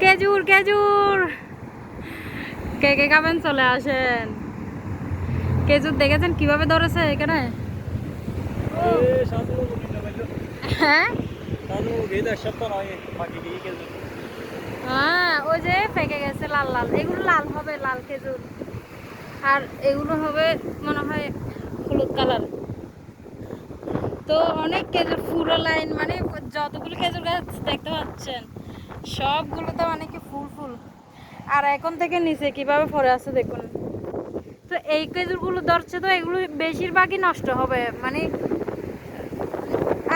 খেজুর খেজুর, কে কে খাবেন চলে আসেন। খেজুর দেখেছেন কিভাবে ধরেছে এখানে? হ্যাঁ হ্যাঁ, ওই যে পেকে গেছে লাল লাল, এগুলো লাল হবে, লাল খেজুর। আর এগুলো হবে মনে হয় হলুদ কালার। তো অনেক খেজুর পুরো লাইন, মানে যতগুলো খেজুর গাছ দেখতে পাচ্ছেন সবগুলো তো মানে কি ফুল ফুল। আর এখন থেকে নিচে কিভাবে পড়ে আছে দেখুন। তো এই খেজুরগুলো ধরছে, তো এগুলো বেশিরভাগই নষ্ট হবে, মানে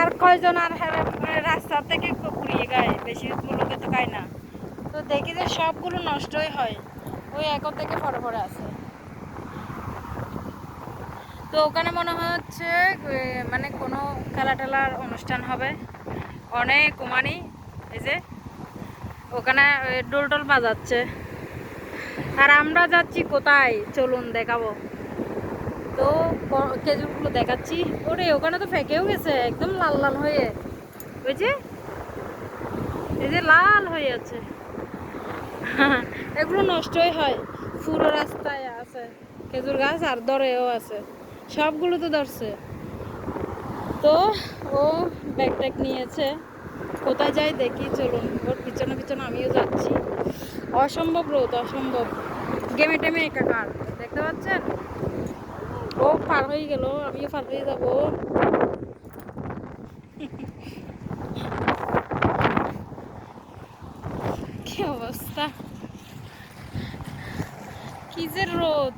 আর কয়জন আর রাস্তা থেকে কুড়িয়ে গায়, বেশিরগুলোকে তো গায় না। তো দেখি যে সবগুলো নষ্টই হয়, ওই এখন থেকে পড়ে পড়ে আছে। তো ওখানে মনে হচ্ছে মানে কোনো খেলা টেলার অনুষ্ঠান হবে, অনেক কুমানি। এই যে ওখানে ডোল টোল বাজাচ্ছে। আর আমরা যাচ্ছি কোথায় চলুন দেখাবো। তো খেজুরগুলো দেখাচ্ছি। ওরে ওখানে তো ফেঁকেও গেছে একদম লাল লাল হয়ে, ওই যে এই যে লাল হয়ে আছে। এগুলো নষ্টই হয়, পুরো রাস্তায় আছে খেজুর গাছ, আর দরেও আছে, সবগুলো তো ধরছে। তো ও ব্যাগ ট্যাগ নিয়েছে, কোথায় যাই দেখি চলুন। ওর পিছনে পিছনে আমিও যাচ্ছি। অসম্ভব রোদ, অসম্ভব গেমে টেমে একাকার, দেখতে পাচ্ছেন। ও পার হয়ে গেল, আমিও পার হয়ে যাবো। কি অবস্থা, কি যে রোদ।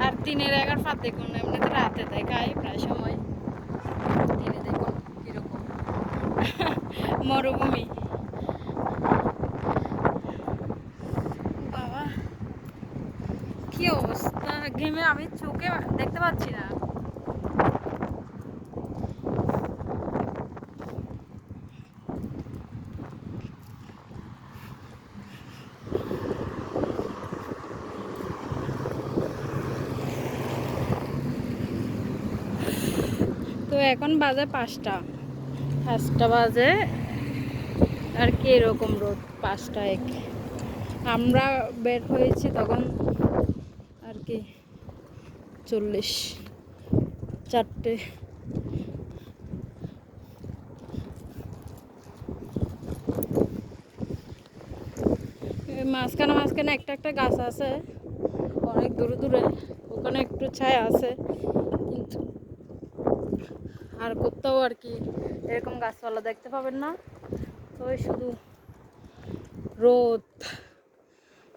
আর দিনের এগার ফাঁদ দেখুন, এমনিতে রাতে দেখায় প্রায় সময়, দিনে দেখুন কিরকম মরুভূমি। বাবা কি অবস্থা, ঘেমে আমি চোখে দেখতে পাচ্ছি না। তো এখন বাজে 5টা, 5টা বাজে আর কি, এরকম রোদ 5টা 1। আমরা বের হয়েছি তখন আর কি 40, 4টে। মাঝখানে মাঝখানে একটা একটা গাছ আছে, অনেক দূরে দূরে, ওখানে একটু ছায়া আছে, কিন্তু আর কোথাও আর কি এরকম গাছপালা দেখতে পাবেন না। তো শুধু রোদ,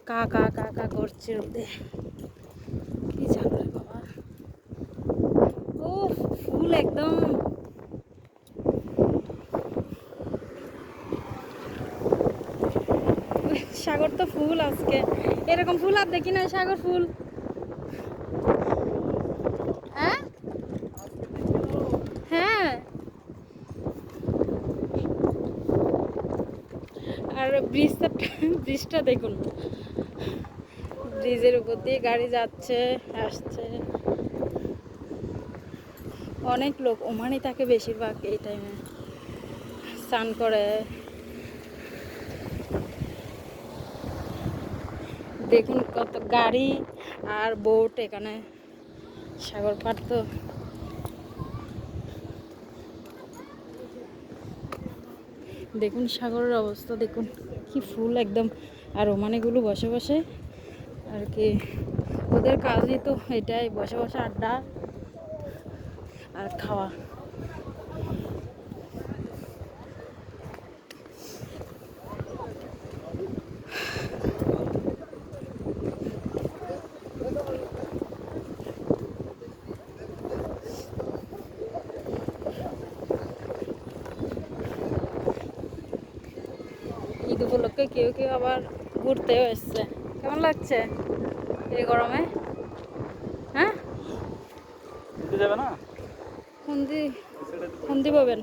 কা কা কা কা করছে রোদে, কি জানবে বাবা। ও ফুল একদম, সাগর তো ফুল আজকে, এরকম ফুল আর দেখি না, সাগর ফুল। হ্যাঁ হ্যাঁ, আর ব্রিজটা দেখুন, ব্রিজের উপর দিয়ে গাড়ি যাচ্ছে আসছে, অনেক লোক ওমানি থাকে বেশিরভাগ এই টাইমে স্নান করে। দেখুন কত গাড়ি আর বোট এখানে, সাগর পার তো। দেখুন সাগরের অবস্থা দেখুন, কি ফুল একদম। আর ওমানিগুলো বসে বসে আর কি, ওদের কাজই তো এটাই, বসে বসে আড্ডা আর খাওয়া। ঈদ উপলক্ষে কেউ কেউ আবার ঘুরতেও এসছে। কেমন লাগছে এই গরমে? হ্যাঁ, যাবে না, ফন্দি পাবেন।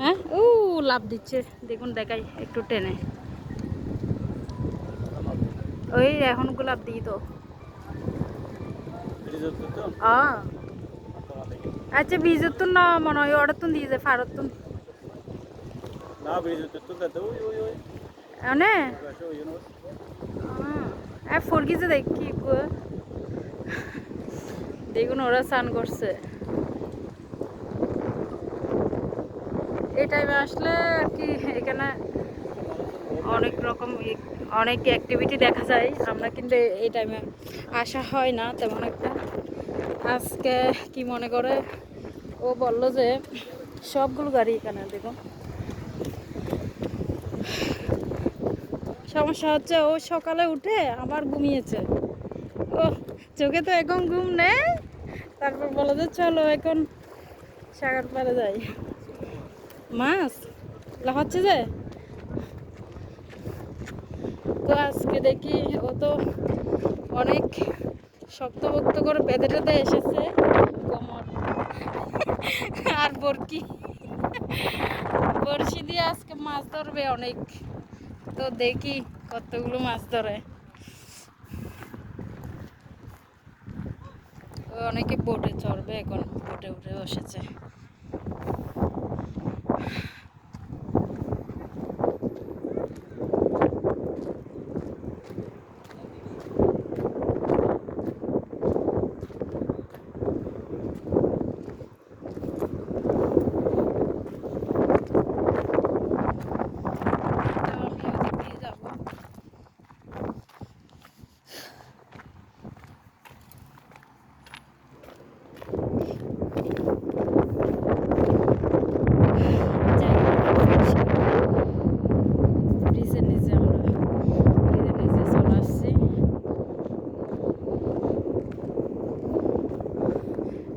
হ্যাঁ, ও লাভ দিচ্ছে দেখুন, দেখাই একটু টেনে, ওই এখন লাভ দিই তো। আচ্ছা বীজের তো না মনে হয়, অর্ডার তো দিয়ে যায় ফারত তো। Abri tutto da ui ui ui. অনে Lascio io no. ফরগিজে দেখি গো দেখুন ওরা স্নান করছে এই টাইমে আসলে আর কি এখানে অনেক রকম অনেক অ্যাক্টিভিটি দেখা যায় আমরা কিন্তু এই টাইমে আসা হয় না তেমন একটা আজকে কি মনে করে ও বলল যে সবগুলো গাড়ি এখানে দেখুন সমস্যা হচ্ছে ও সকালে উঠে আবার ঘুমিয়েছে ও চোখে তো এখন ঘুম নেই তারপর বলে যে চলো এখন সাগর পাড়ে যাই মাছ হচ্ছে যে তো আজকে দেখি ও তো অনেক শক্তভক্ত করে বেঁধে টেঁধে এসেছে কোমর আর বড়শি দিয়ে আজকে মাছ ধরবে অনেক তো দেখি কতগুলো মাছ ধরে ও অনেকে বোটে চড়বে এখন বোটে উঠে বসেছে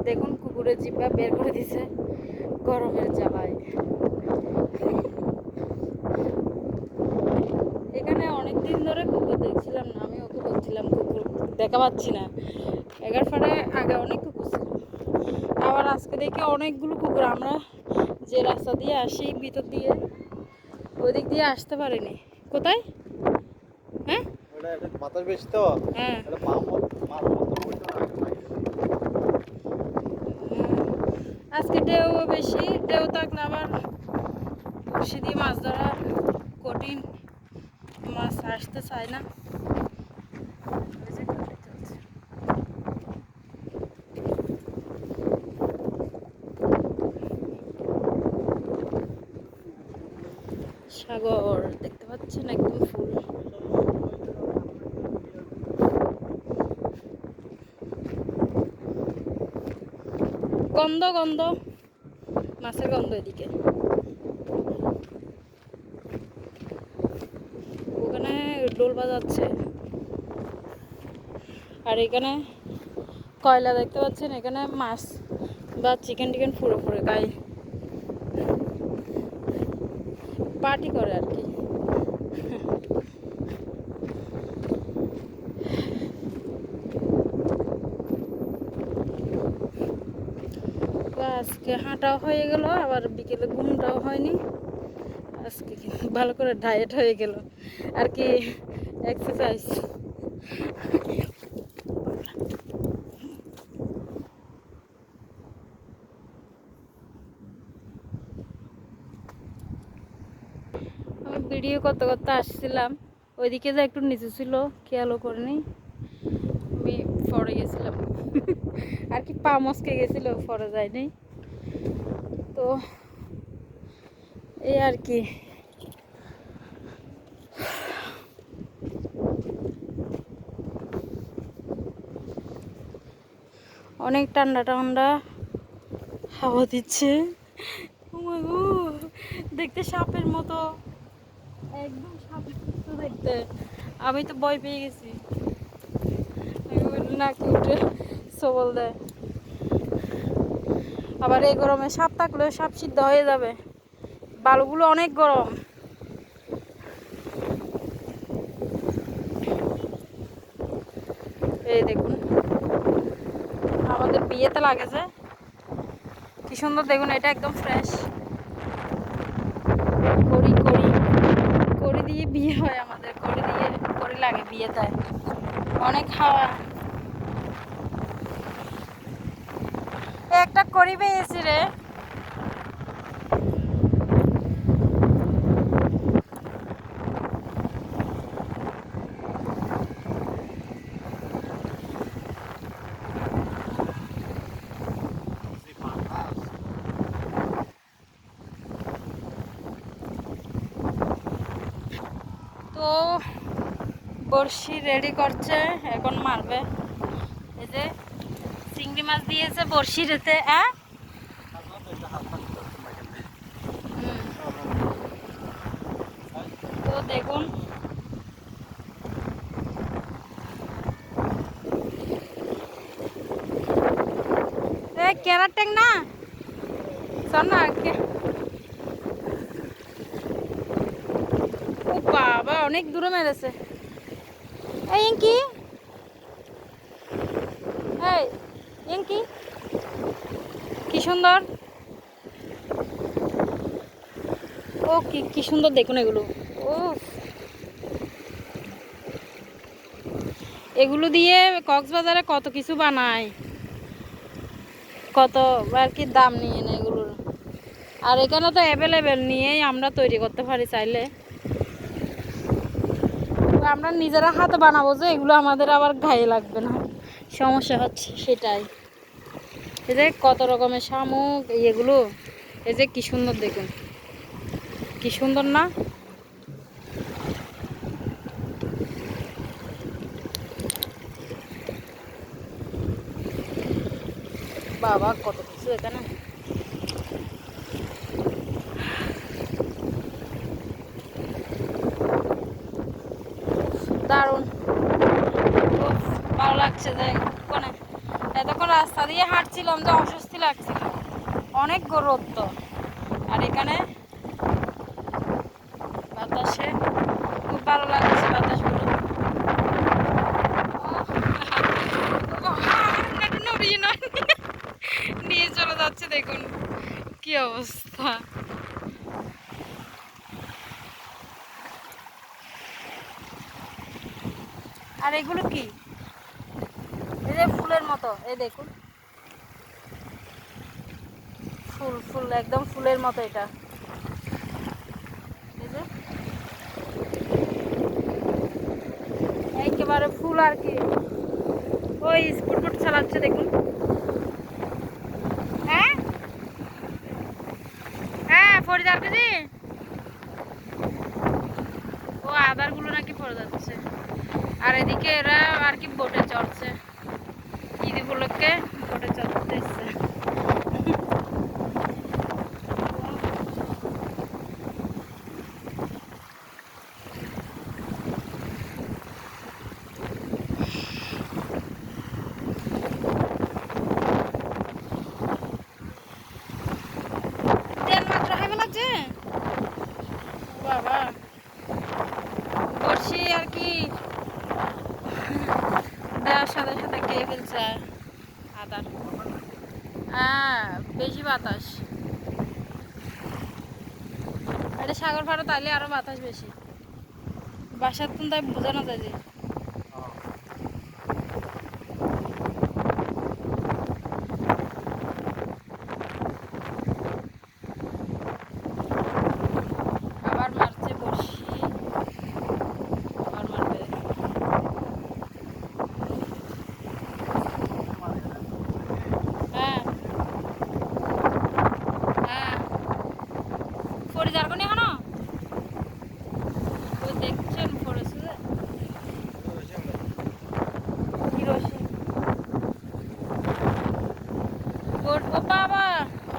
দেখুন কুকুরের জিব্বা বের করে দিছে গরমের জ্বালায় এখানে অনেক দিন ধরে কুকুর দেখছিলাম না আমি ওকে বলছিলাম কুকুর দেখা পাচ্ছি না এগার ফাড়ে আগে অনেক কুকুর ছিল আবার আজকে দেখি অনেকগুলো কুকুর আমরা যে রাস্তা দিয়ে আসি ভিতর দিয়ে ওই দিক দিয়ে আসতে পারিনি কোথায় হ্যাঁ ওটা একটা বাতাস বেশি তো হ্যাঁ এটা মাছ মতো বসে না আজকে ঢেউ বেশি ঢেউ থাকলে আবার বড়শি দিয়ে মাছ ধরা কঠিন মাছ আসতে চায় না সাগর দেখতে পাচ্ছেন একদম ফুল গন্ধ গন্ধ মাছের গন্ধ এদিকে ওখানে ডোল বাজাচ্ছে আর এখানে কয়লা দেখতে পাচ্ছেন এখানে মাছ বা চিকেন টিকেন ফুড়ে ফুড়ে খায় পার্টি করে আর কি আজকে হাঁটাও হয়ে গেল আবার বিকেলে ঘুমটাও হয়নি আজকে কিন্তু ভালো করে ডায়েট হয়ে গেল আর কি এক্সারসাইজ আমি ভিডিও করতে করতে আসছিলাম ওইদিকে যে একটু নিচু ছিল খেয়ালও করিনি আমি পড়ে গেছিলাম আর কি পা মস্কে গেছিল পড়ে যায়নি তো এই আর কি অনেক ঠান্ডা ঠান্ডা হাওয়া দিচ্ছে দেখতে সাপের মতো একদম সাপের মতো দেখতে আমি তো ভয় পেয়ে গেছি নাকি উঠে সবল দেয় আবার এই গরমে সাপ থাকলেও সাপ সিদ্ধ হয়ে যাবে বালুগুলো অনেক গরম এই দেখুন আমাদের বিয়েতে লাগেছে কি সুন্দর দেখুন এটা একদম ফ্রেশ কড়ি কড়ি কড়ি দিয়ে বিয়ে হয় আমাদের কড়ি দিয়ে কড়ি লাগে বিয়েতে অনেক হাওয়া একটা কড়ি পেয়েছি রে বড়শি রেডি করছে, এখন মারবে। এই যে চিংড়ি মাছ দিয়েছে বড়শি রেতে। তো দেখুন কেরার ট্যাং না শোন না ও বাবা, অনেক দূরে মেরেছে। এই ইঙ্কি, এই ইঙ্কি, কি সুন্দর। ও কি কি সুন্দর দেখুন এগুলো। ও এগুলো দিয়ে কক্সবাজারে কত কিছু বানায়, কত আর কি দাম নিয়ে নেয় এগুলোর। আর এখানে তো অ্যাভেলেবেল, নিয়েই আমরা তৈরি করতে পারি চাইলে। তো আমরা নিজেরা হাতে বানাবো যে, এগুলো আমাদের আবার গায়ে লাগবে না, সমস্যা হচ্ছে সেটাই। এই যে কত রকমের শামুক এগুলো, এই যে কি সুন্দর দেখুন, কি সুন্দর না। বাবা কত কিছু এখানে। দারুণ, খুব ভালো লাগছে। যে কোনে এতক্ষণ রাস্তা দিয়ে হাঁটছিলাম যে অস্বস্তি লাগছিল, অনেক রোদ তো। আর এখানে বাতাসে খুব ভালো লাগছে বাতাসগুলো। নিয়ে চলে যাচ্ছে, দেখুন কি অবস্থা। আর এগুলো কি, এই যে ফুলের মতো, এই দেখুন ফুল ফুল একদম ফুলের মতো এটা। এই যে একেবারে ফুল আর কি। ওই স্কুট চালাচ্ছে দেখুন। হ্যাঁ হ্যাঁ, ফরিদার কেজি। ও আদার গুলো নাকি পড়ে যাচ্ছে। আর এদিকে এরা আর কি বোটে চড়ছে, ঈদ উপলক্ষে বোটে চড়তে এসছে। তেল মাত্র হয়ে লাগছে বাবা। বড়শি আর কি দেওয়ার সাথে সাথে খেয়ে ফেলছে আদার। হ্যাঁ, বেশি বাতাস। এটা সাগর ফাড়ো, তাইলে আরো বাতাস বেশি। বাসার তো তাই বোঝানো যায় যে। আবার মারছে বড়শি, আবার মারবে। হ্যাঁ হ্যাঁ, ফরিদার কোনি এখনো ওই দেখছেন পড়েছে যে কি রশি। ও বাবা,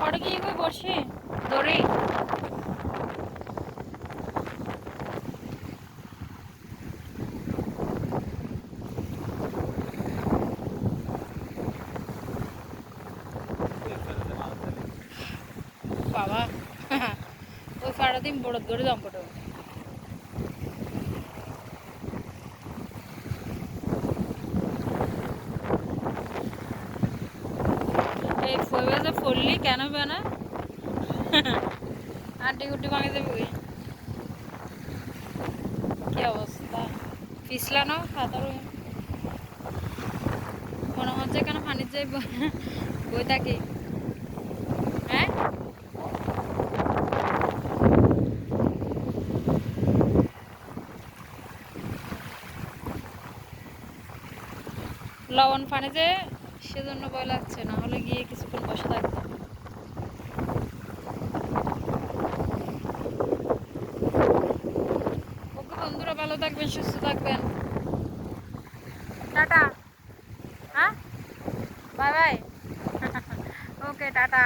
ওটা কি কই বড়শি দড়ি। বাবা ওই ফাড়া দিন বড় ধরে দাম পড়ো। এই ফইবে যে ফললি কেন বেনা আন্টি গুটি ভাঙে যাবে। কি অবস্থা, পিছলানো খাতার মনে হচ্ছে কেন পানির যাই বই থাকি। হ্যাঁ লবণ পানি যে সেজন্য ভয় লাগছে, না হলে গিয়ে কিছুক্ষণ বসে থাকতাম। ওকে বন্ধুরা, ভালো থাকবেন, সুস্থ থাকবেন। টাটা। হ্যাঁ, বাই বাই। ওকে, টাটা।